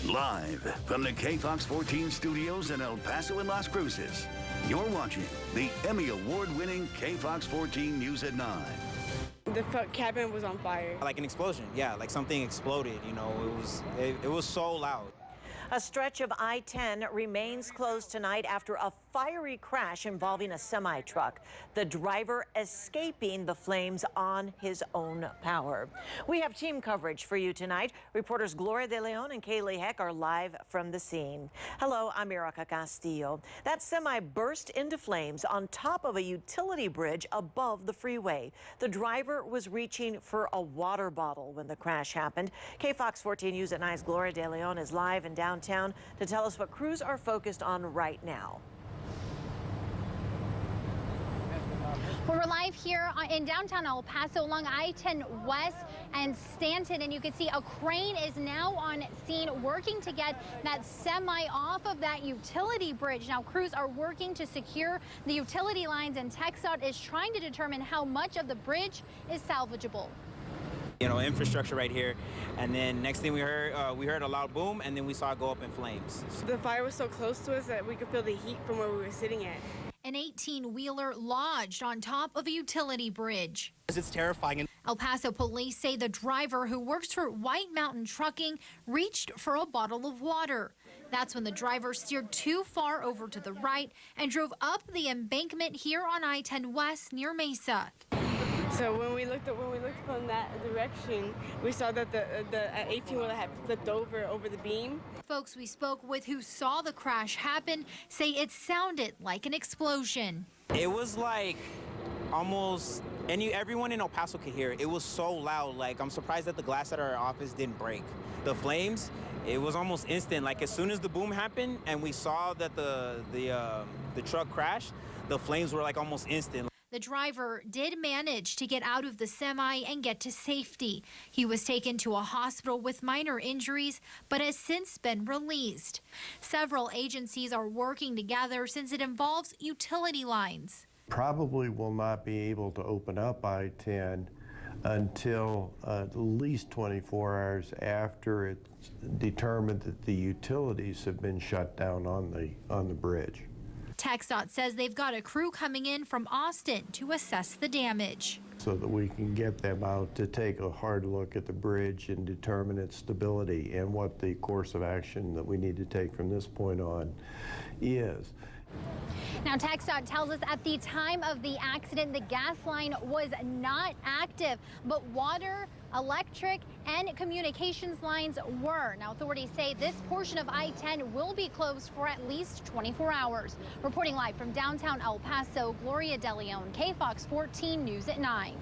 Live from the KFOX 14 studios in El Paso and Las Cruces, you're watching the Emmy Award-winning KFOX 14 News at 9. The cabin was on fire. Like an explosion, yeah, like something exploded, you know, it was so loud. A stretch of I-10 remains closed tonight after a fiery crash involving a semi-truck. The driver escaping the flames on his own power. We have team coverage for you tonight. Reporters Gloria De Leon and Kaylee Heck are live from the scene. Hello, I'm Erica Castillo. That semi burst into flames on top of a utility bridge above the freeway. The driver was reaching for a water bottle when the crash happened. KFOX 14 News at 9's Gloria De Leon is live in downtown to tell us what crews are focused on right now. Well, we're live here in downtown El Paso along I-10 West and Stanton, and you can see a crane is now on scene working to get that semi off of that utility bridge. Now, crews are working to secure the utility lines, and TxDOT is trying to determine how much of the bridge is salvageable. You know, infrastructure right here, and then next thing we heard a loud boom, and then we saw it go up in flames. The fire was so close to us that we could feel the heat from where we were sitting at. An 18-wheeler lodged on top of a utility bridge. It's terrifying. El Paso police say the driver, who works for White Mountain Trucking, reached for a bottle of water. That's when the driver steered too far over to the right and drove up the embankment here on I-10 West near Mesa. So when we looked from that direction, we saw that the 18-wheeler had flipped over the beam. Folks we spoke with who saw the crash happen say it sounded like an explosion. It was like almost everyone in El Paso could hear it. It was so loud. Like, I'm surprised that the glass at our office didn't break. The flames, it was almost instant. Like, as soon as the boom happened and we saw that the truck crashed, the flames were like almost instant. The driver did manage to get out of the semi and get to safety. He was taken to a hospital with minor injuries, but has since been released. Several agencies are working together since it involves utility lines. Probably will not be able to open up I-10 until at least 24 hours after it's determined that the utilities have been shut down on the bridge. TxDOT says they've got a crew coming in from Austin to assess the damage, so that we can get them out to take a hard look at the bridge and determine its stability and what the course of action that we need to take from this point on is. Now, TxDOT tells us at the time of the accident, the gas line was not active, but water, electric, and communications lines were. Now, authorities say this portion of I-10 will be closed for at least 24 hours. Reporting live from downtown El Paso, Gloria De Leon, KFOX 14 News at 9.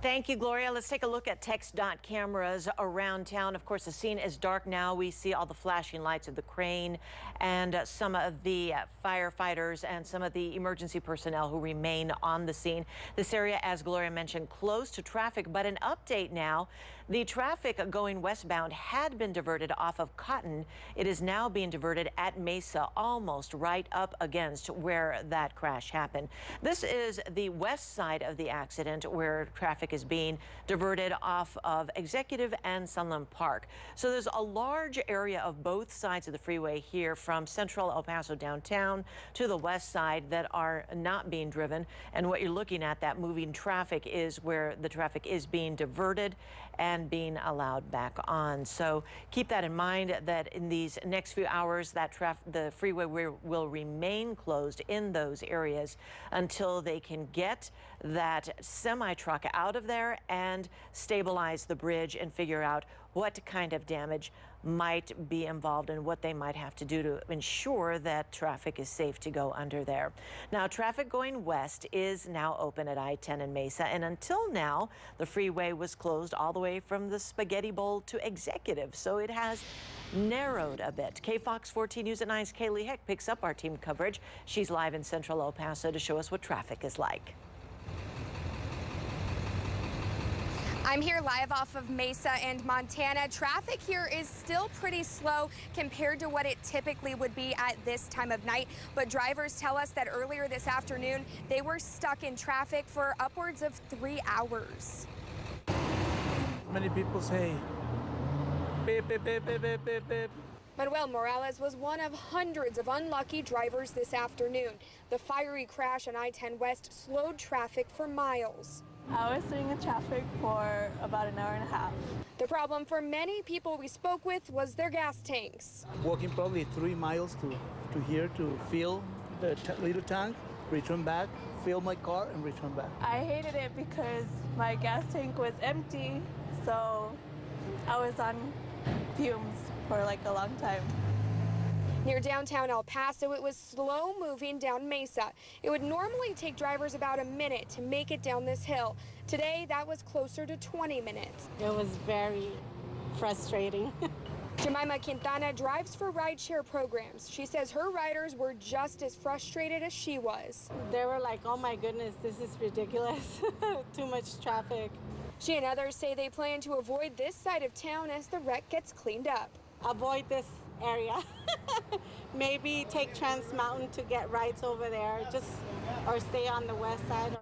Thank you, Gloria. Let's take a look at TxDOT cameras around town. Of course, the scene is dark now. We see all the flashing lights of the crane and some of the firefighters and some of the emergency personnel who remain on the scene. This area, as Gloria mentioned, closed to traffic, but an update now. The traffic going westbound had been diverted off of Cotton. It is now being diverted at Mesa, almost right up against where that crash happened. This is the west side of the accident where traffic is being diverted off of Executive and Sunland Park. So there's a large area of both sides of the freeway here from central El Paso downtown to the west side that are not being driven. And what you're looking at, that moving traffic, is where the traffic is being diverted and being allowed back on. So keep that in mind, that in these next few hours, the freeway will remain closed in those areas until they can get that semi-truck out of there and stabilize the bridge and figure out what kind of damage might be involved and what they might have to do to ensure that traffic is safe to go under there. Now, traffic going west is now open at I-10 and Mesa, and until now, the freeway was closed all the way from the Spaghetti Bowl to Executive, so it has narrowed a bit. KFOX 14 News at 9's Kaylee Heck picks up our team coverage. She's live in central El Paso to show us what traffic is like. I'm here live off of Mesa and Montana. Traffic here is still pretty slow compared to what it typically would be at this time of night. But drivers tell us that earlier this afternoon, they were stuck in traffic for upwards of 3 hours. Many people say, beep, beep, beep, beep, beep, beep, beep. Manuel Morales was one of hundreds of unlucky drivers this afternoon. The fiery crash on I-10 West slowed traffic for miles. I was sitting in traffic for about an hour and a half. The problem for many people we spoke with was their gas tanks. Walking probably 3 miles to here to fill the little tank, return back, fill my car, and return back. I hated it because my gas tank was empty, so I was on fumes for like a long time. Near downtown El Paso, it was slow moving down Mesa. It would normally take drivers about a minute to make it down this hill. Today, that was closer to 20 minutes. It was very frustrating. Jemima Quintana drives for rideshare programs. She says her riders were just as frustrated as she was. They were like, oh my goodness, this is ridiculous. Too much traffic. She and others say they plan to avoid this side of town as the wreck gets cleaned up. Avoid this area. Maybe take Trans Mountain to get rides over there, or stay on the west side.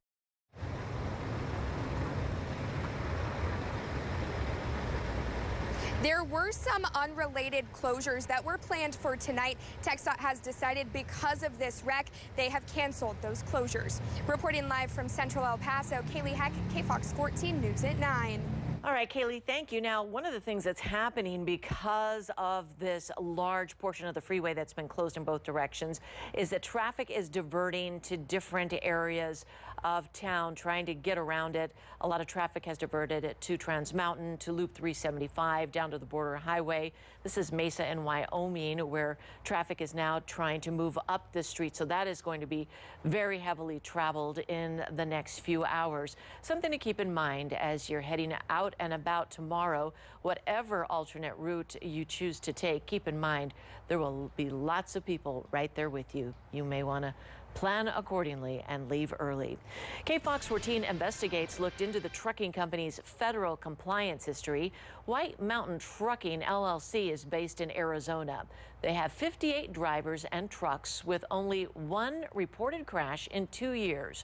There were some unrelated closures that were planned for tonight. TxDOT has decided because of this wreck, they have canceled those closures. Reporting live from Central El Paso, Kaylee Heck, KFOX 14 News at 9. All right, Kaylee, thank you. Now, one of the things that's happening because of this large portion of the freeway that's been closed in both directions is that traffic is diverting to different areas of town, trying to get around it. A lot of traffic has diverted to Trans Mountain, to Loop 375, down to the border highway. This is Mesa in Wyoming, where traffic is now trying to move up the street. So that is going to be very heavily traveled in the next few hours. Something to keep in mind as you're heading out and about tomorrow. Whatever alternate route you choose to take, keep in mind there will be lots of people right there with you. You may want to plan accordingly and leave early. KFOX 14 Investigates looked into the trucking company's federal compliance history. White Mountain Trucking LLC is based in Arizona. They have 58 drivers and trucks with only one reported crash in 2 years.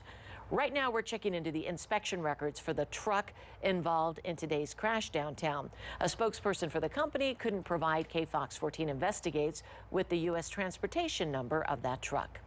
Right now, we're checking into the inspection records for the truck involved in today's crash downtown. A spokesperson for the company couldn't provide KFOX 14 Investigates with the U.S. transportation number of that truck.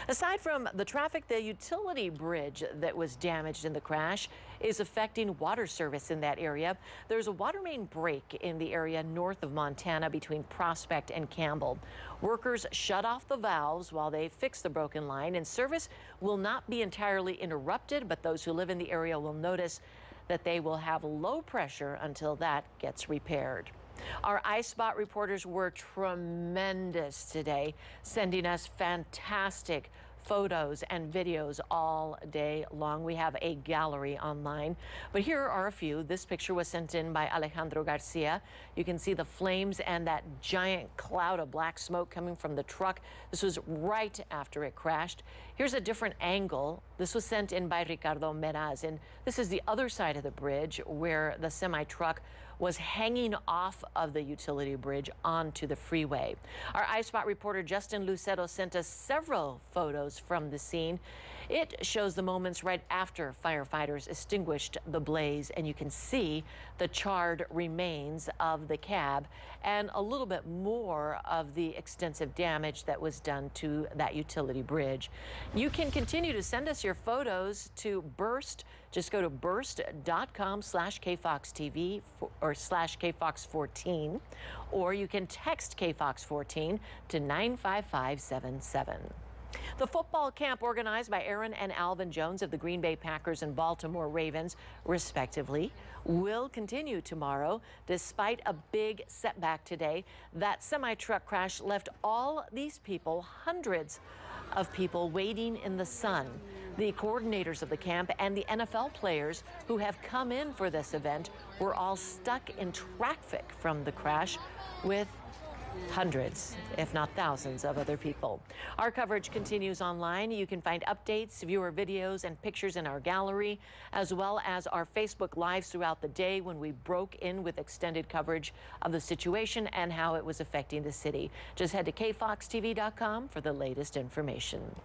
Aside from the traffic, the utility bridge that was damaged in the crash is affecting water service in that area. There's a water main break in the area north of Montana between Prospect and Campbell. Workers shut off the valves while they fix the broken line, and service will not be entirely interrupted, but those who live in the area will notice that they will have low pressure until that gets repaired. Our iSpot reporters were tremendous today, sending us fantastic photos and videos all day long. We have a gallery online, but here are a few. This picture was sent in by Alejandro Garcia. You can see the flames and that giant cloud of black smoke coming from the truck. This was right after it crashed. Here's a different angle. This was sent in by Ricardo Meraz, and this is the other side of the bridge where the semi-truck was hanging off of the utility bridge onto the freeway. Our iSpot reporter Justin Lucero sent us several photos from the scene. It shows the moments right after firefighters extinguished the blaze, and you can see the charred remains of the cab and a little bit more of the extensive damage that was done to that utility bridge. You can continue to send us your photos to Burst. Just go to burst.com/KFOXTV or /KFOX14, or you can text KFOX14 to 95577. The football camp organized by Aaron and Alvin Jones of the Green Bay Packers and Baltimore Ravens, respectively, will continue tomorrow despite a big setback today. That semi-truck crash left all these people, hundreds of people, waiting in the sun. The coordinators of the camp and the NFL players who have come in for this event were all stuck in traffic from the crash with hundreds, if not thousands, of other people. Our coverage continues online. You can find updates, viewer videos, and pictures in our gallery, as well as our Facebook Lives throughout the day when we broke in with extended coverage of the situation and how it was affecting the city. Just head to KFOXTV.com for the latest information.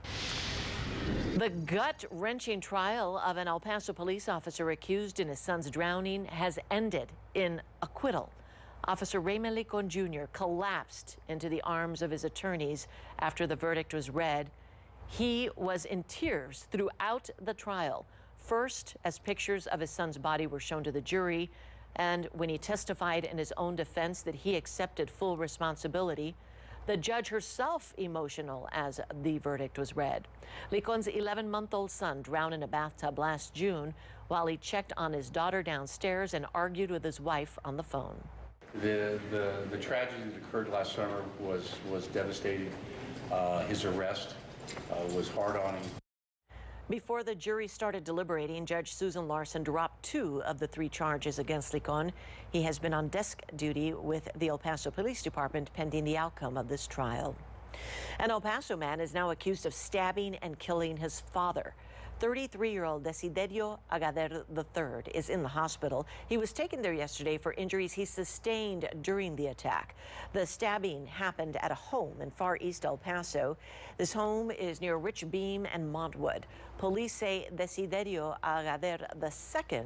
The gut-wrenching trial of an El Paso police officer accused in his son's drowning has ended in acquittal. Officer Raymond Licon Jr. collapsed into the arms of his attorneys after the verdict was read. He was in tears throughout the trial. First, as pictures of his son's body were shown to the jury, and when he testified in his own defense that he accepted full responsibility. The judge herself emotional as the verdict was read. Licon's 11-month-old son drowned in a bathtub last June while he checked on his daughter downstairs and argued with his wife on the phone. The tragedy that occurred last summer was devastating. His arrest was hard on him. Before the jury started deliberating, Judge Susan Larson dropped 2 of the 3 charges against Licon. He has been on desk duty with the El Paso Police Department pending the outcome of this trial. An El Paso man is now accused of stabbing and killing his father. 33-year-old Desiderio Agader III is in the hospital. He was taken there yesterday for injuries he sustained during the attack. The stabbing happened at a home in far east El Paso. This home is near Rich Beam and Montwood. Police say Desiderio Agader II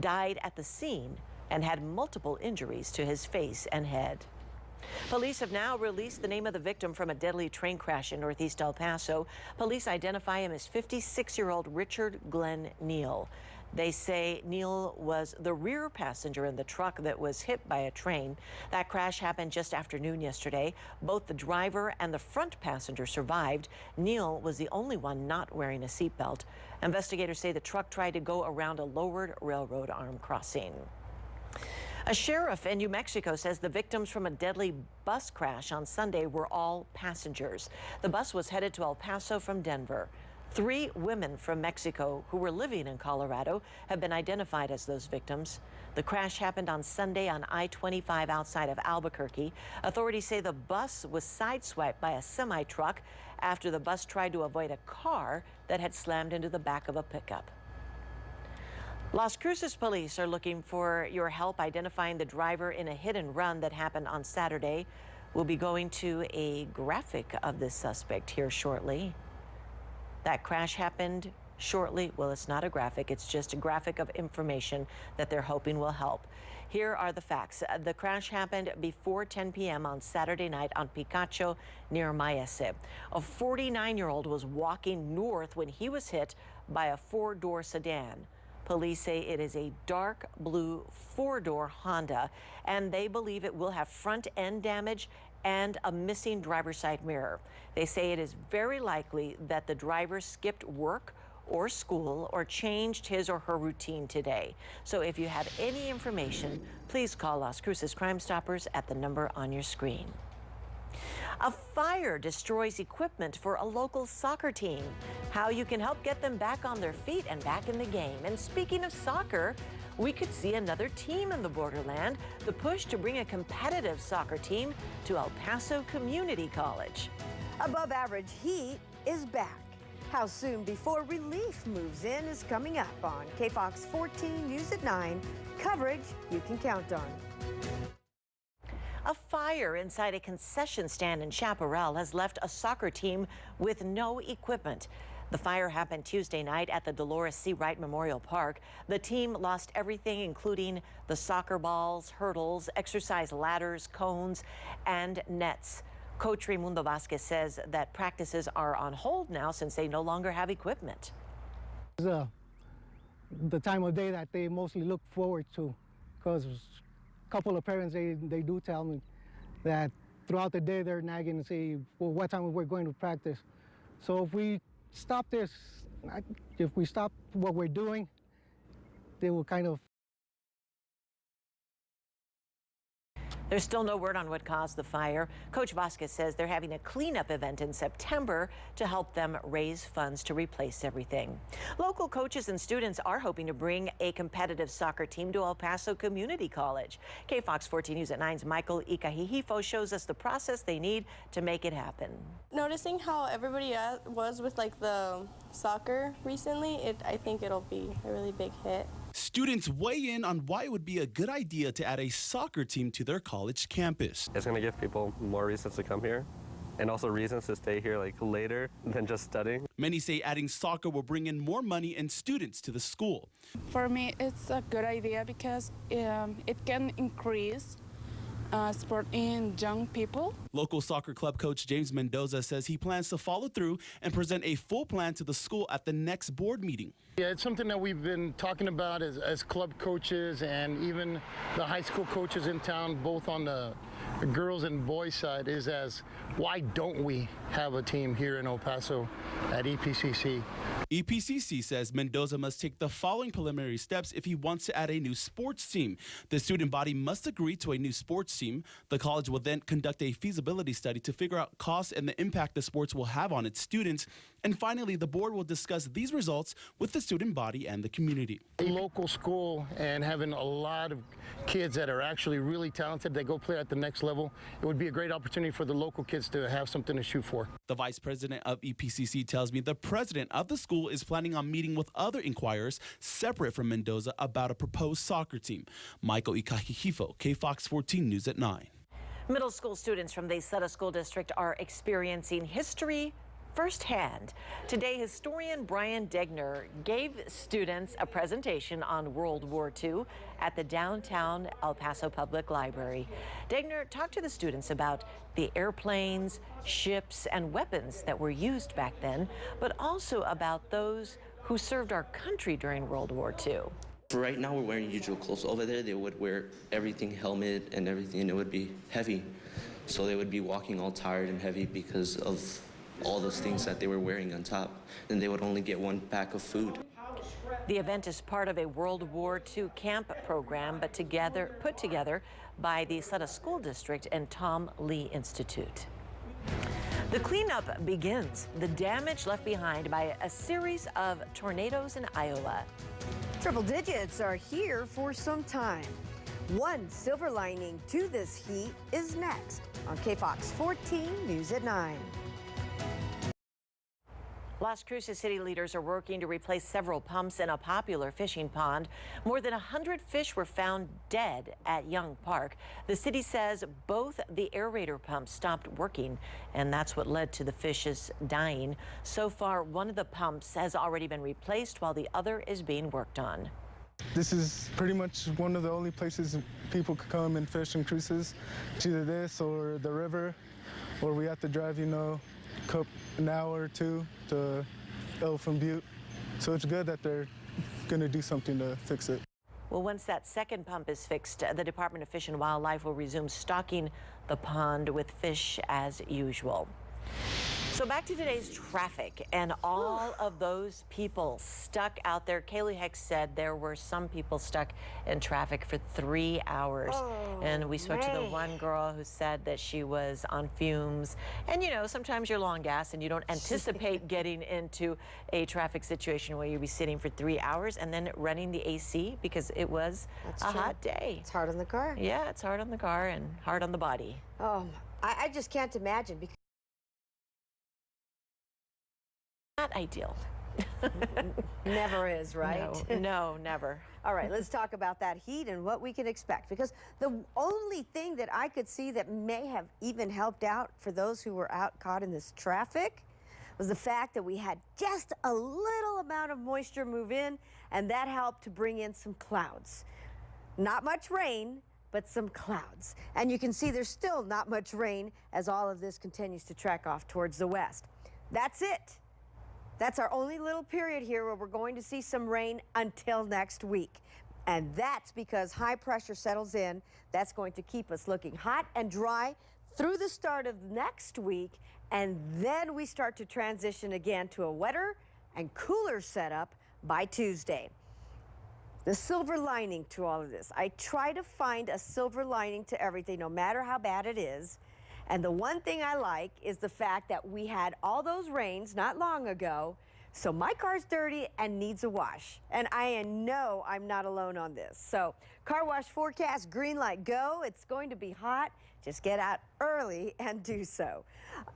died at the scene and had multiple injuries to his face and head. Police have now released the name of the victim from a deadly train crash in northeast El Paso. Police identify him as 56-year-old Richard Glenn Neal. They say Neal was the rear passenger in the truck that was hit by a train. That crash happened just after noon yesterday. Both the driver and the front passenger survived. Neal was the only one not wearing a seatbelt. Investigators say the truck tried to go around a lowered railroad arm crossing. A sheriff in New Mexico says the victims from a deadly bus crash on Sunday were all passengers. The bus was headed to El Paso from Denver. 3 women from Mexico who were living in Colorado have been identified as those victims. The crash happened on Sunday on I-25 outside of Albuquerque. Authorities say the bus was sideswiped by a semi-truck after the bus tried to avoid a car that had slammed into the back of a pickup. Las Cruces police are looking for your help identifying the driver in a hit and run that happened on Saturday. We'll be going to a graphic of this suspect here shortly. That crash happened shortly. Well, it's not a graphic. It's just a graphic of information that they're hoping will help. Here are the facts. The crash happened before 10 p.m. on Saturday night on Picacho near Maese. A 49-year-old was walking north when he was hit by a 4-door sedan. Police say it is a dark blue 4-door Honda, and they believe it will have front end damage and a missing driver's side mirror. They say it is very likely that the driver skipped work or school or changed his or her routine today. So if you have any information, please call Las Cruces Crime Stoppers at the number on your screen. A fire destroys equipment for a local soccer team. How you can help get them back on their feet and back in the game. And speaking of soccer, we could see another team in the borderland. The push to bring a competitive soccer team to El Paso Community College. Above average heat is back. How soon before relief moves in is coming up on KFOX 14 News at 9. Coverage you can count on. A fire inside a concession stand in Chaparral has left a soccer team with no equipment. The fire happened Tuesday night at the Dolores C. Wright Memorial Park. The team lost everything, including the soccer balls, hurdles, exercise ladders, cones, and nets. Coach Raimundo Vasquez says that practices are on hold now since they no longer have equipment. It's the time of day that they mostly look forward to, because couple of parents, they do tell me that throughout the day they're nagging and say, well, what time we're going to practice. So if we stop this, if we stop what we're doing, they will kind of. There's still no word on what caused the fire. Coach Vasquez says they're having a cleanup event in September to help them raise funds to replace everything. Local coaches and students are hoping to bring a competitive soccer team to El Paso Community College. KFOX 14 News at 9's Michael Ikahihifo shows us the process they need to make it happen. Noticing how everybody was with like the soccer recently, I think it'll be a really big hit. Students weigh in on why it would be a good idea to add a soccer team to their college campus. It's going to give people more reasons to come here and also reasons to stay here like later than just studying. Many say adding soccer will bring in more money and students to the school. For me, it's a good idea because it can increase sport in young people. Local soccer club coach James Mendoza says he plans to follow through and present a full plan to the school at the next board meeting. Yeah, it's something that we've been talking about as club coaches and even the high school coaches in town, both on the girls and boys side, is why don't we have a team here in El Paso at EPCC? EPCC says Mendoza must take the following preliminary steps if he wants to add a new sports team. The student body must agree to a new sports team. The college will then conduct a feasibility study to figure out costs and the impact the sports will have on its students. And finally, the board will discuss these results with the student body and the community. A local school and having a lot of kids that are actually really talented that go play at the next level, it would be a great opportunity for the local kids to have something to shoot for. The vice president of EPCC tells me the president of the school is planning on meeting with other inquirers separate from Mendoza about a proposed soccer team. Michael Ikahihifo, KFOX 14 News at 9. Middle school students from the Sutter School District are experiencing history firsthand. Today, historian Brian Degner gave students a presentation on World War II at the downtown El Paso Public Library. Degner talked to the students about the airplanes, ships, and weapons that were used back then, but also about those who served our country during World War II. For right now, we're wearing usual clothes. Over there, they would wear everything, helmet and everything, and it would be heavy. So they would be walking all tired and heavy because of all those things that they were wearing on top. And they would only get one pack of food. The event is part of a World War II camp program, but put together by the Sutter School District and Tom Lee Institute. The cleanup begins. The damage left behind by a series of tornadoes in Iowa. Triple digits are here for some time. One silver lining to this heat is next on KFOX 14 News at 9. Las Cruces city leaders are working to replace several pumps in a popular fishing pond. More than 100 fish were found dead at Young Park. The city says both the aerator pumps stopped working, and that's what led to the fishes dying. So far, one of the pumps has already been replaced while the other is being worked on. This is pretty much one of the only places people could come and fish in Cruces. It's either this or the river, or we have to drive, an hour or two to Elephant Butte. So it's good that they're going to do something to fix it. Well, once that second pump is fixed, the Department of Fish and Wildlife will resume stocking the pond with fish as usual. So back to today's traffic and all of those people stuck out there. Kaylee Heck said there were some people stuck in traffic for 3 hours. And we spoke to the one girl who said that she was on fumes. And sometimes you're low on gas and you don't anticipate getting into a traffic situation where you'll be sitting for 3 hours and then running the AC because it was a hot day. It's hard on the car. Yeah, it's hard on the car and hard on the body. I just can't imagine because not ideal. Never is, right? No, never. All right, let's talk about that heat and what we can expect, because the only thing that I could see that may have even helped out for those who were out caught in this traffic was the fact that we had just a little amount of moisture move in, and that helped to bring in some clouds. Not much rain, but some clouds. And you can see there's still not much rain as all of this continues to track off towards the west. That's it. That's our only little period here where we're going to see some rain until next week. And that's because high pressure settles in. That's going to keep us looking hot and dry through the start of next week. And then we start to transition again to a wetter and cooler setup by Tuesday. The silver lining to all of this. I try to find a silver lining to everything, no matter how bad it is. And the one thing I like is the fact that we had all those rains not long ago, so my car's dirty and needs a wash. And I know I'm not alone on this. So car wash forecast, green light go. It's going to be hot. Just get out early and do so.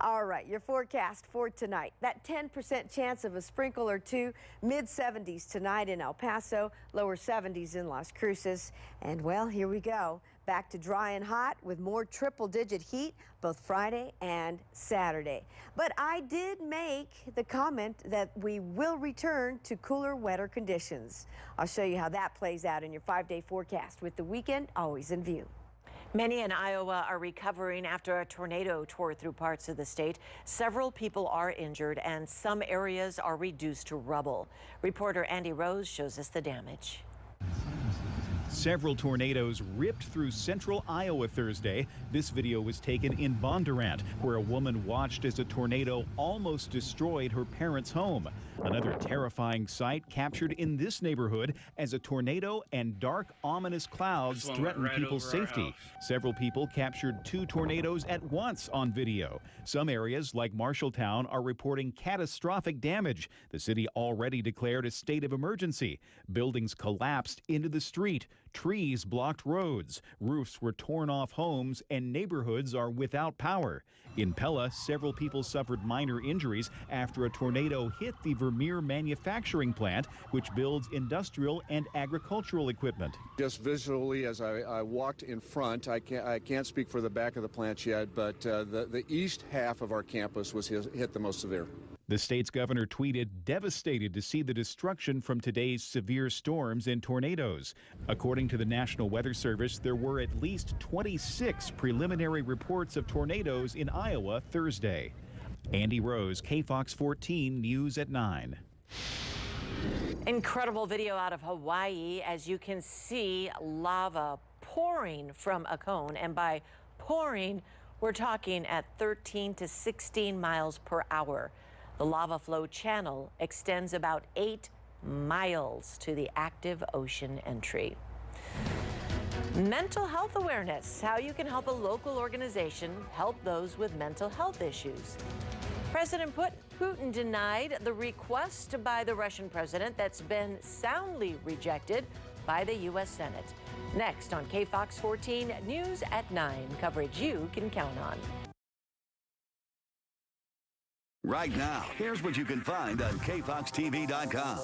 All right, your forecast for tonight. That 10% chance of a sprinkle or two, mid-70s tonight in El Paso, lower 70s in Las Cruces. And well, here we go. Back to dry and hot with more triple-digit heat both Friday and Saturday. But I did make the comment that we will return to cooler, wetter conditions. I'll show you how that plays out in your 5-day forecast with the weekend always in view. Many in Iowa are recovering after a tornado tore through parts of the state. Several people are injured and some areas are reduced to rubble. Reporter Andy Rose shows us the damage. Several tornadoes ripped through central Iowa Thursday. This video was taken in Bondurant, where a woman watched as a tornado almost destroyed her parents' home. Another terrifying sight captured in this neighborhood as a tornado and dark, ominous clouds threatened people's safety. Several people captured 2 tornadoes at once on video. Some areas, like Marshalltown, are reporting catastrophic damage. The city already declared a state of emergency. Buildings collapsed into the street. Trees blocked roads, roofs were torn off homes, and neighborhoods are without power. In Pella, several people suffered minor injuries after a tornado hit the Vermeer manufacturing plant, which builds industrial and agricultural equipment. Just visually, as I walked in front, I can't speak for the back of the plant yet, but the east half of our campus was hit the most severe. The state's governor tweeted, devastated to see the destruction from today's severe storms and tornadoes. According to the National Weather Service, there were at least 26 preliminary reports of tornadoes in Iowa Thursday. Andy Rose, KFOX 14 News at 9. Incredible video out of Hawaii. As you can see, lava pouring from a cone. And by pouring, we're talking at 13 to 16 miles per hour. The lava flow channel extends about 8 miles to the active ocean entry. Mental health awareness, how you can help a local organization help those with mental health issues. President Putin denied the request by the Russian president that's been soundly rejected by the U.S. Senate. Next on KFOX 14 News at 9, coverage you can count on. Right now, here's what you can find on KFOXTV.com.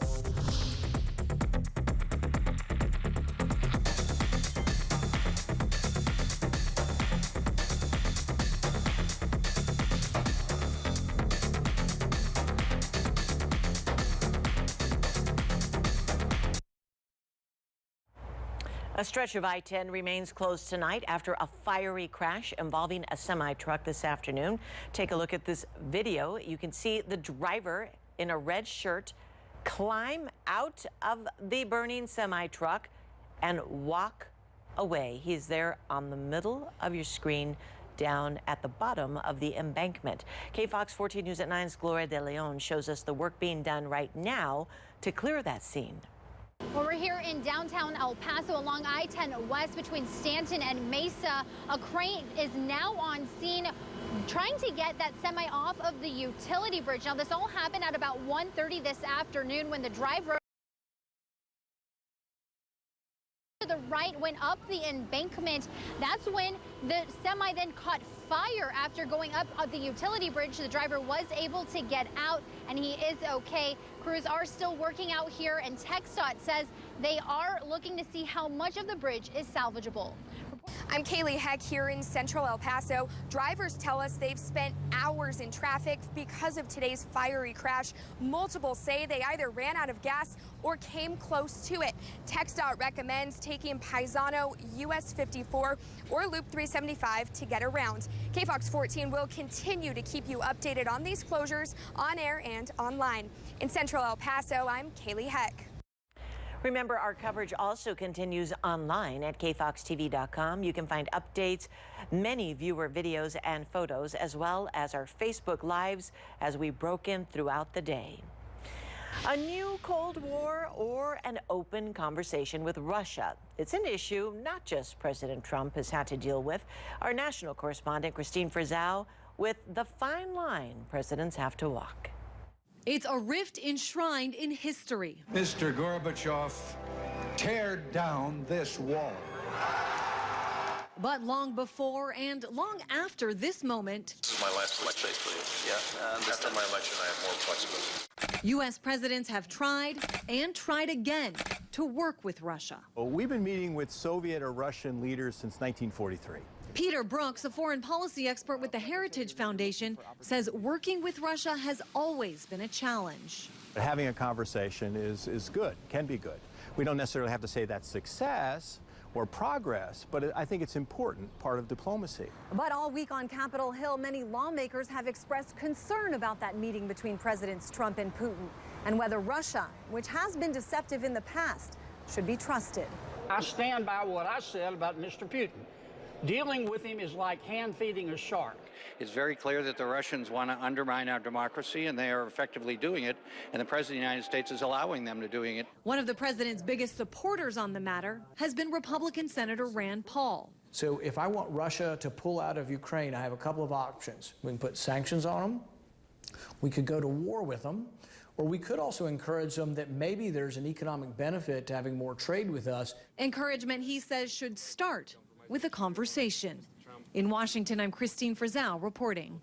A stretch of I-10 remains closed tonight after a fiery crash involving a semi-truck this afternoon. Take a look at this video. You can see the driver in a red shirt climb out of the burning semi-truck and walk away. He's there on the middle of your screen down at the bottom of the embankment. KFOX 14 News at 9's Gloria De Leon shows us the work being done right now to clear that scene. Well, we're here in downtown El Paso along I-10 West between Stanton and Mesa. A crane is now on scene trying to get that semi off of the utility bridge. Now, this all happened at about 1:30 this afternoon when the driver to the right went up the embankment. That's when the semi then caught fire after going up the utility bridge. The driver was able to get out and he is okay. Crews are still working out here, and TxDOT says they are looking to see how much of the bridge is salvageable. I'm Kaylee Heck here in central El Paso. Drivers tell us they've spent hours in traffic because of today's fiery crash. Multiple say they either ran out of gas or came close to it. TxDOT recommends taking Paisano, US 54 or Loop 375 to get around. KFOX 14 will continue to keep you updated on these closures on air and online. In central El Paso, I'm Kaylee Heck. Remember, our coverage also continues online at KFOXTV.com. You can find updates, many viewer videos and photos, as well as our Facebook Lives as we broke in throughout the day. A new Cold War or an open conversation with Russia? It's an issue not just President Trump has had to deal with. Our national correspondent, Christine Frizzell, with the fine line presidents have to walk. It's a rift enshrined in history. Mr. Gorbachev, tear down this wall. But long before and long after this moment, this is my last election, basically. Yeah, and after my election, I have more flexibility. U.S. presidents have tried and tried again to work with Russia. Well, we've been meeting with Soviet or Russian leaders since 1943. Peter Brooks, a foreign policy expert with the Heritage Foundation, says working with Russia has always been a challenge. Having a conversation is good, can be good. We don't necessarily have to say that's success. or progress, but I think it's important part of diplomacy. But all week on Capitol Hill, many lawmakers have expressed concern about that meeting between Presidents Trump and Putin and whether Russia, which has been deceptive in the past, should be trusted. I stand by what I said about Mr. Putin. Dealing with him is like hand-feeding a shark. It's very clear that the Russians want to undermine our democracy, and they are effectively doing it, and the President of the United States is allowing them to doing it. One of the president's biggest supporters on the matter has been Republican Senator Rand Paul. So if I want Russia to pull out of Ukraine, I have a couple of options. We can put sanctions on them, we could go to war with them, or we could also encourage them that maybe there's an economic benefit to having more trade with us. Encouragement, he says, should start with a conversation. In Washington, I'm Christine Frizzell reporting.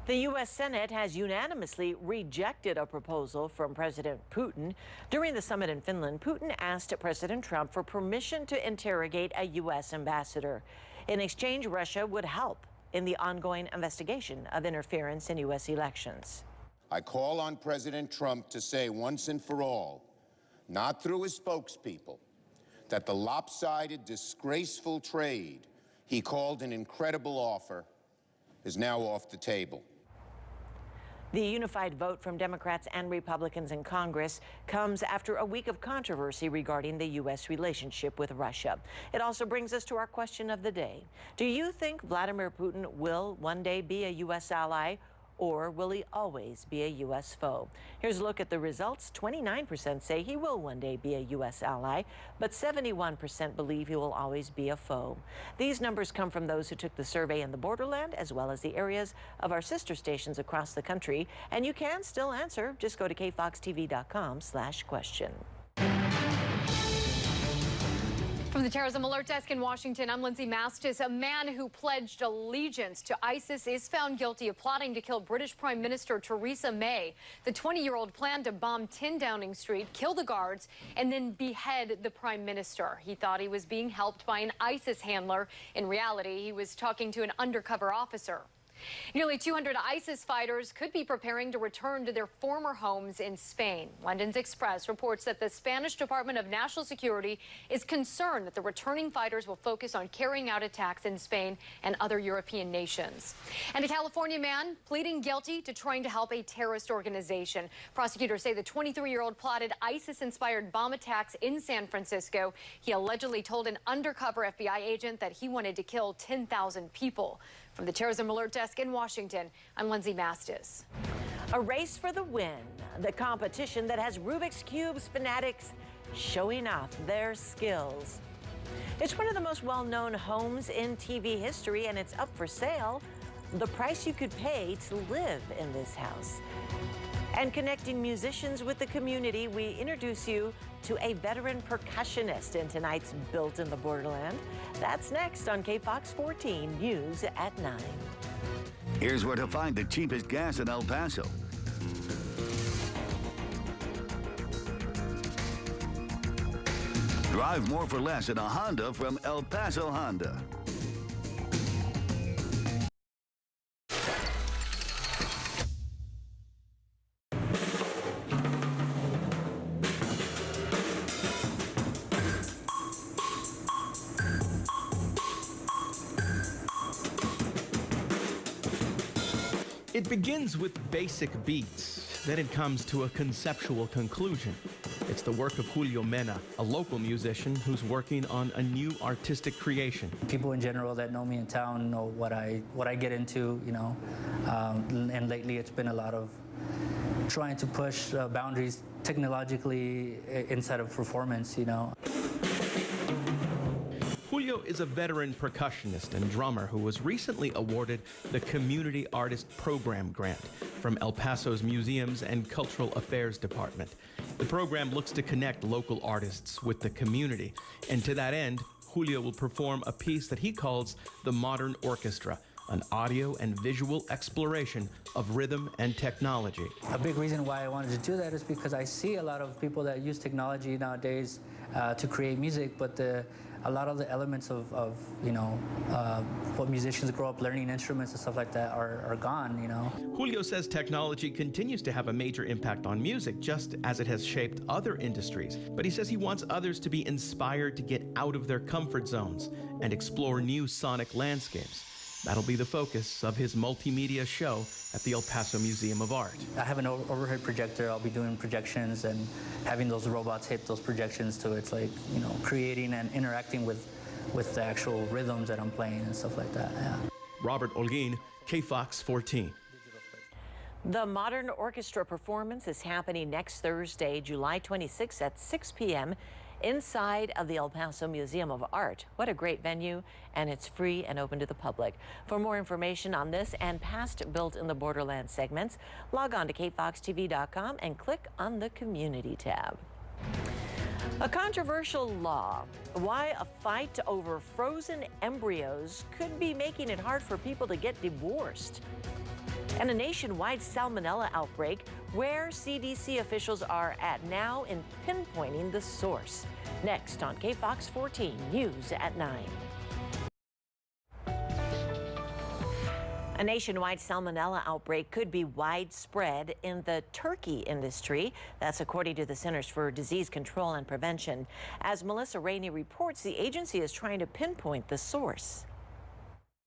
The U.S. Senate has unanimously rejected a proposal from President Putin. During the summit in Finland, Putin asked President Trump for permission to interrogate a U.S. ambassador. In exchange, Russia would help in the ongoing investigation of interference in U.S. elections. I call on President Trump to say once and for all, not through his spokespeople, that the lopsided, disgraceful trade he called an incredible offer is now off the table. The unified vote from Democrats and Republicans in Congress comes after a week of controversy regarding the U.S. relationship with Russia. It also brings us to our question of the day. Do you think Vladimir Putin will one day be a U.S. ally, or will he always be a U.S. foe? Here's a look at the results. 29% say he will one day be a U.S. ally, but 71% believe he will always be a foe. These numbers come from those who took the survey in the borderland, as well as the areas of our sister stations across the country. And you can still answer. Just go to kfoxtv.com/question. From the Terrorism Alert Desk in Washington, I'm Lindsay Mastis. A man who pledged allegiance to ISIS is found guilty of plotting to kill British Prime Minister Theresa May. The 20-year-old planned to bomb 10 Downing Street, kill the guards, and then behead the Prime Minister. He thought he was being helped by an ISIS handler. In reality, he was talking to an undercover officer. Nearly 200 ISIS fighters could be preparing to return to their former homes in Spain. London's Express reports that the Spanish Department of National Security is concerned that the returning fighters will focus on carrying out attacks in Spain and other European nations. And a California man pleading guilty to trying to help a terrorist organization. Prosecutors say the 23-year-old plotted ISIS-inspired bomb attacks in San Francisco. He allegedly told an undercover FBI agent that he wanted to kill 10,000 people. From the Terrorism Alert Desk in Washington, I'm Lindsay Mastis. A race for the win, the competition that has Rubik's Cube's fanatics showing off their skills. It's one of the most well-known homes in TV history, and it's up for sale. The price you could pay to live in this house. And connecting musicians with the community, we introduce you to a veteran percussionist in tonight's Built in the Borderland. That's next on KFOX 14 News at 9. Here's where to find the cheapest gas in El Paso. Drive more for less in a Honda from El Paso Honda. It begins with basic beats, then it comes to a conceptual conclusion. It's the work of Julio Mena, a local musician who's working on a new artistic creation. People in general that know me in town know what I get into, you know, and lately it's been a lot of trying to push boundaries technologically inside of performance, you know. Julio is a veteran percussionist and drummer who was recently awarded the Community Artist Program Grant from El Paso's Museums and Cultural Affairs Department. The program looks to connect local artists with the community, and to that end, Julio will perform a piece that he calls the Modern Orchestra, an audio and visual exploration of rhythm and technology. A big reason why I wanted to do that is because I see a lot of people that use technology nowadays to create music, but the a lot of the elements of you know, what musicians grow up learning, instruments and stuff like that are gone, you know. Julio says technology continues to have a major impact on music, just as it has shaped other industries. But he says he wants others to be inspired to get out of their comfort zones and explore new sonic landscapes. That'll be the focus of his multimedia show at the El Paso Museum of Art. I have an overhead projector. I'll be doing projections and having those robots hit those projections to it. It's like, you know, creating and interacting with the actual rhythms that I'm playing and stuff like that, yeah. Robert Olguin, KFOX 14. The Modern Orchestra performance is happening next Thursday, July 26th at 6 p.m. inside of the El Paso Museum of Art. What a great venue, and it's free and open to the public. For more information on this and past Built in the Borderland segments, log on to kfoxtv.com and click on the Community tab. A controversial law. Why a fight over frozen embryos could be making it hard for people to get divorced. And a nationwide salmonella outbreak, where CDC officials are at now in pinpointing the source. Next on KFOX 14 News at 9. A nationwide salmonella outbreak could be widespread in the turkey industry. That's according to the Centers for Disease Control and Prevention. As Melissa Rainey reports, the agency is trying to pinpoint the source.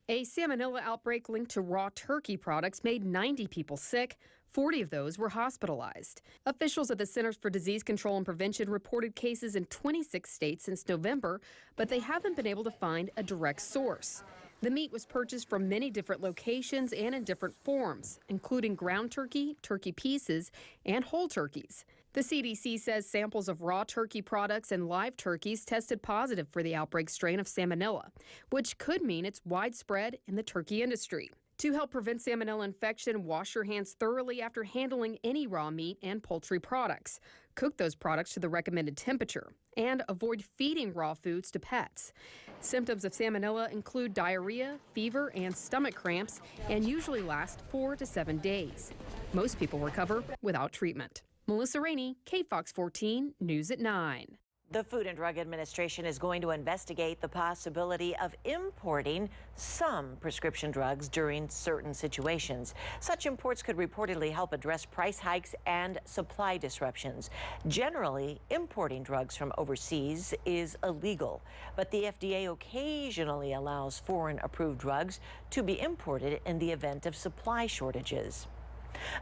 A salmonella outbreak linked to raw turkey products made 90 people sick. 40 of those were hospitalized. Officials at the Centers for Disease Control and Prevention reported cases in 26 states since November, but they haven't been able to find a direct source. The meat was purchased from many different locations and in different forms, including ground turkey, turkey pieces, and whole turkeys. The CDC says samples of raw turkey products and live turkeys tested positive for the outbreak strain of salmonella, which could mean it's widespread in the turkey industry. To help prevent salmonella infection, wash your hands thoroughly after handling any raw meat and poultry products. Cook those products to the recommended temperature and avoid feeding raw foods to pets. Symptoms of salmonella include diarrhea, fever, and stomach cramps, and usually last 4 to 7 days. Most people recover without treatment. Melissa Rainey, KFOX 14 News at 9. The Food and Drug Administration is going to investigate the possibility of importing some prescription drugs during certain situations. Such imports could reportedly help address price hikes and supply disruptions. Generally, importing drugs from overseas is illegal, but the FDA occasionally allows foreign-approved drugs to be imported in the event of supply shortages.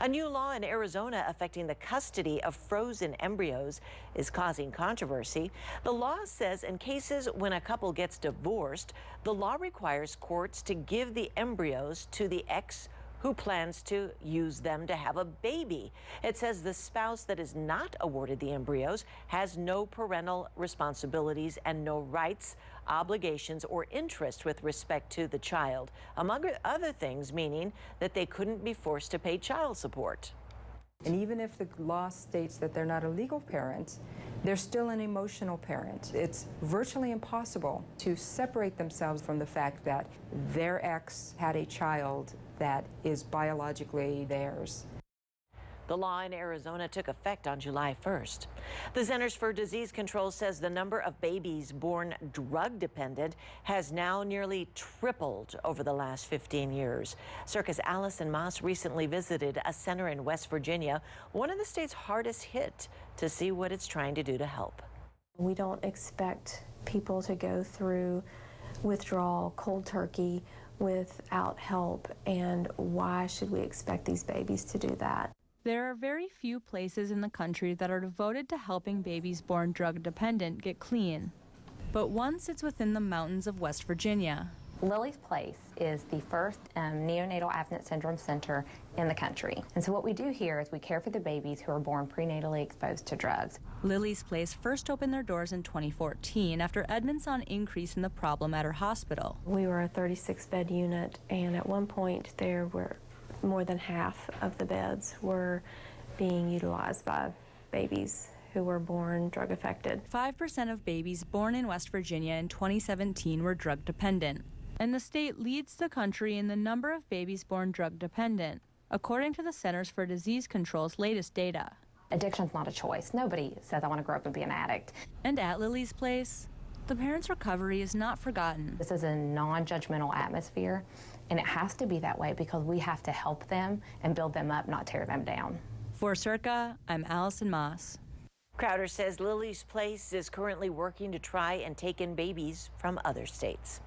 A new law in Arizona affecting the custody of frozen embryos is causing controversy. The law says in cases when a couple gets divorced, the law requires courts to give the embryos to the ex who plans to use them to have a baby. It says the spouse that is not awarded the embryos has no parental responsibilities and no rights, obligations, or interest with respect to the child, among other things, meaning that they couldn't be forced to pay child support. And even if the law states that they're not a legal parent, they're still an emotional parent. It's virtually impossible to separate themselves from the fact that their ex had a child that is biologically theirs. The law in Arizona took effect on July 1st. The Centers for Disease Control says the number of babies born drug dependent has now nearly tripled over the last 15 years. Circus Allison Moss recently visited a center in West Virginia, one of the state's hardest hit, to see what it's trying to do to help. We don't expect people to go through withdrawal cold turkey without help, and why should we expect these babies to do that? There are very few places in the country that are devoted to helping babies born drug dependent get clean. But one sits within the mountains of West Virginia. Lily's Place is the first neonatal abstinence syndrome center in the country. And so what we do here is we care for the babies who are born prenatally exposed to drugs. Lily's Place first opened their doors in 2014 after Edmonds saw an increase in the problem at her hospital. We were a 36-bed unit, and at one point there were more than half of the beds were being utilized by babies who were born drug affected. 5% of babies born in West Virginia in 2017 were drug dependent, and the state leads the country in the number of babies born drug dependent, according to the Centers for Disease Control's latest data. Addiction's not a choice. Nobody says I want to grow up and be an addict. And at Lily's Place, the parents' recovery is not forgotten. This is a non-judgmental atmosphere, and it has to be that way because we have to help them and build them up, not tear them down. For Circa, I'm Allison Moss. Crowder says Lily's Place is currently working to try and take in babies from other states.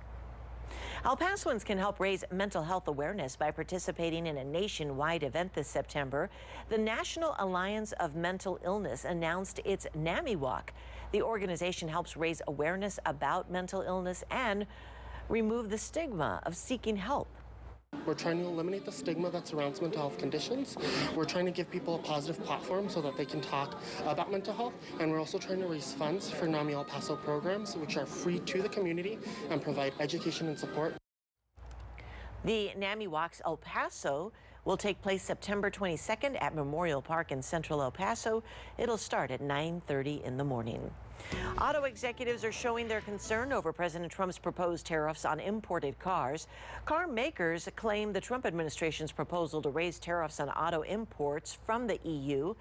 El Pasoans can help raise mental health awareness by participating in a nationwide event this September. The National Alliance of Mental Illness announced its NAMI Walk. The organization helps raise awareness about mental illness and remove the stigma of seeking help. We're trying to eliminate the stigma that surrounds mental health conditions. We're trying to give people a positive platform so that they can talk about mental health. And we're also trying to raise funds for NAMI El Paso programs, which are free to the community and provide education and support. The NAMI Walks El Paso will take place September 22nd at Memorial Park in central El Paso. It'll start at 9:30 in the morning. Auto executives are showing their concern over President Trump's proposed tariffs on imported cars. Car makers claim the Trump administration's proposal to raise tariffs on auto imports from the EU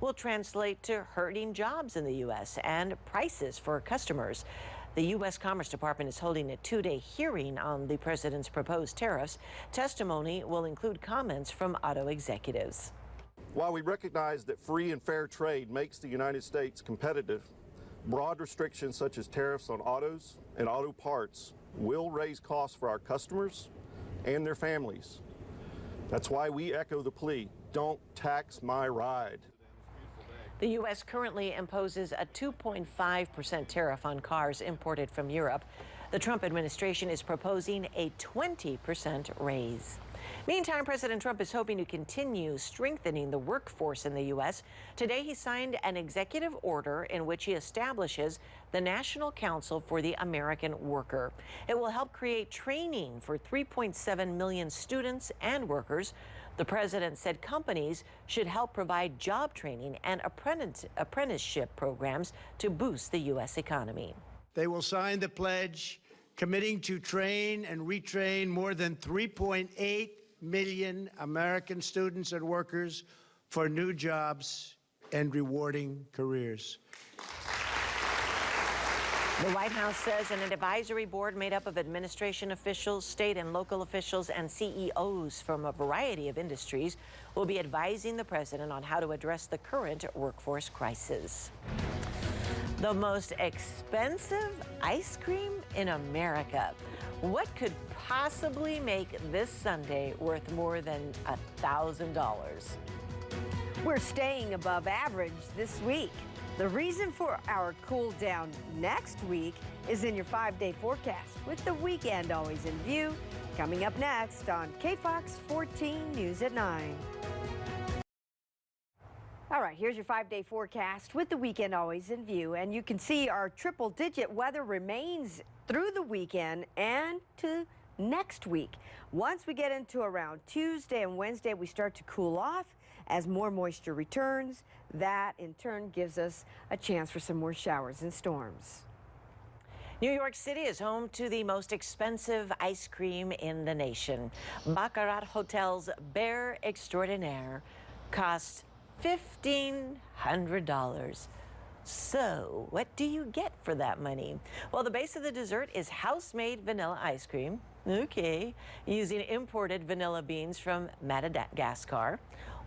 will translate to hurting jobs in the U.S. and prices for customers. The U.S. Commerce Department is holding a two-day hearing on the president's proposed tariffs. Testimony will include comments from auto executives. While we recognize that free and fair trade makes the United States competitive, broad restrictions such as tariffs on autos and auto parts will raise costs for our customers and their families. That's why we echo the plea, don't tax my ride. The U.S. currently imposes a 2.5% tariff on cars imported from Europe. The Trump administration is proposing a 20% raise. Meantime, President Trump is hoping to continue strengthening the workforce in the U.S. Today, he signed an executive order in which he establishes the National Council for the American Worker. It will help create training for 3.7 million students and workers. The president said companies should help provide job training and apprenticeship programs to boost the U.S. economy. They will sign the pledge committing to train and retrain more than 3.8 million American students and workers for new jobs and rewarding careers. The White House says an advisory board made up of administration officials, state and local officials, and CEOs from a variety of industries will be advising the president on how to address the current workforce crisis. The most expensive ice cream in America. What could possibly make this sundae worth more than $1,000? We're staying above average this week. The reason for our cool down next week is in your 5-day forecast with the weekend always in view. Coming up next on KFOX 14 News at 9. All right, here's your 5-day forecast with the weekend always in view. And you can see our triple-digit weather remains through the weekend and to next week. Once we get into around Tuesday and Wednesday, we start to cool off as more moisture returns. That, in turn, gives us a chance for some more showers and storms. New York City is home to the most expensive ice cream in the nation. Baccarat Hotel's Bear Extraordinaire costs $1,500. So, what do you get for that money? Well, the base of the dessert is house-made vanilla ice cream. Okay. Using imported vanilla beans from Madagascar.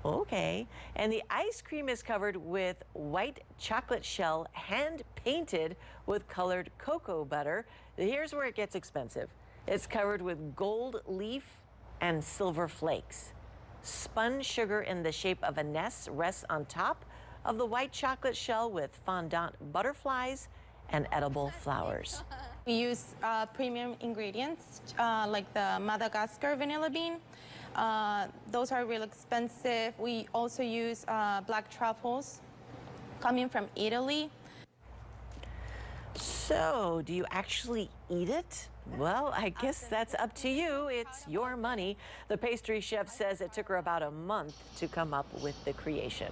Okay. And the ice cream is covered with white chocolate shell, hand-painted with colored cocoa butter. Here's where it gets expensive. It's covered with gold leaf and silver flakes. Spun sugar in the shape of a nest rests on top of the white chocolate shell with fondant butterflies and edible flowers. We use premium ingredients like the Madagascar vanilla bean. Those are real expensive. We also use black truffles coming from Italy. So, do you actually eat it? Well, I guess that's up to you. It's your money. The pastry chef says it took her about a month to come up with the creation.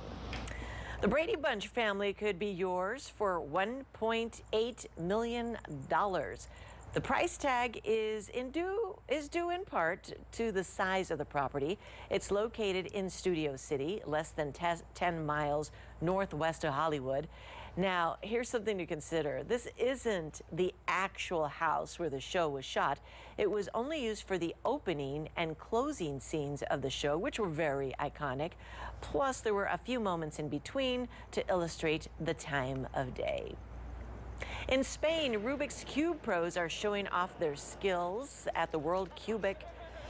The Brady Bunch family could be yours for $1.8 million. The price tag is due in part to the size of the property. It's located in Studio City, less than 10 miles northwest of Hollywood. Now, here's something to consider. This isn't the actual house where the show was shot. It was only used for the opening and closing scenes of the show, which were very iconic. Plus, there were a few moments in between to illustrate the time of day. In Spain, Rubik's Cube pros are showing off their skills at the World Cubic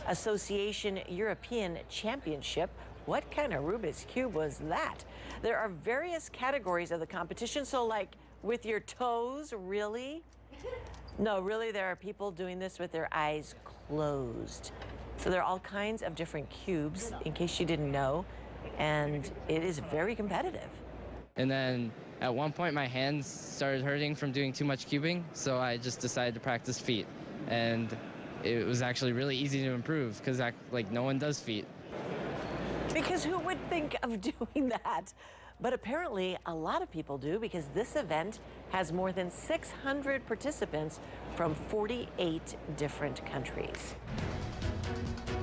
Association European Championship. What kind of Rubik's Cube was that? There are various categories of the competition, so like with your toes, really? No, really, there are people doing this with their eyes closed. So there are all kinds of different cubes, in case you didn't know, and it is very competitive. And then at one point my hands started hurting from doing too much cubing, so I just decided to practice feet. And it was actually really easy to improve because like no one does feet. Because who would think of doing that? But apparently a lot of people do, because this event has more than 600 participants from 48 different countries.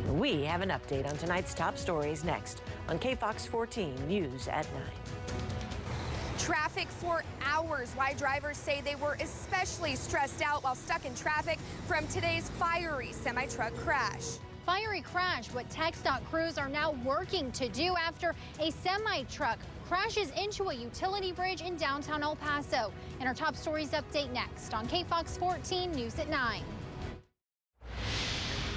We have an update on tonight's top stories next on KFOX 14 News at 9. Traffic for hours. Why drivers say they were especially stressed out while stuck in traffic from today's fiery semi-truck crash. Fiery crash, what TxDOT crews are now working to do after a semi-truck crashes into a utility bridge in downtown El Paso. And our top stories update next on KFOX 14 News at 9.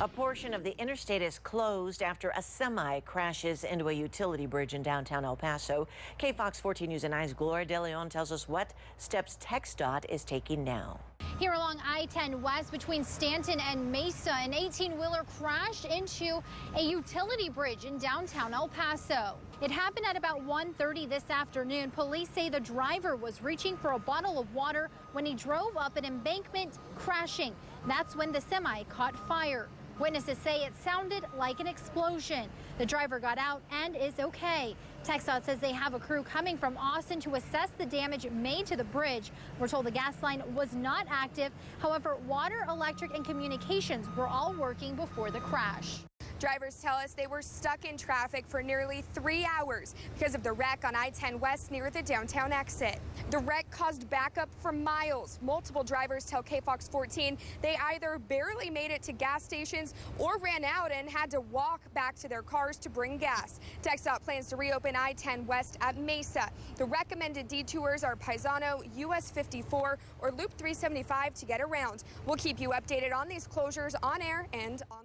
A portion of the interstate is closed after a semi crashes into a utility bridge in downtown El Paso. KFOX 14 News at 9's Gloria De Leon tells us what steps TxDOT is taking now. Here along I-10 West between Stanton and Mesa, an 18-wheeler crashed into a utility bridge in downtown El Paso. It happened at about 1:30 this afternoon. Police say the driver was reaching for a bottle of water when he drove up an embankment, crashing. That's when the semi caught fire. Witnesses say it sounded like an explosion. The driver got out and is okay. TxDOT says they have a crew coming from Austin to assess the damage made to the bridge. We're told the gas line was not active. However, water, electric, and communications were all working before the crash. Drivers tell us they were stuck in traffic for nearly 3 hours because of the wreck on I-10 West near the downtown exit. The wreck caused backup for miles. Multiple drivers tell KFOX 14 they either barely made it to gas stations or ran out and had to walk back to their cars to bring gas. TxDOT plans to reopen I-10 West at Mesa. The recommended detours are Paisano, US 54, or Loop 375 to get around. We'll keep you updated on these closures on air and on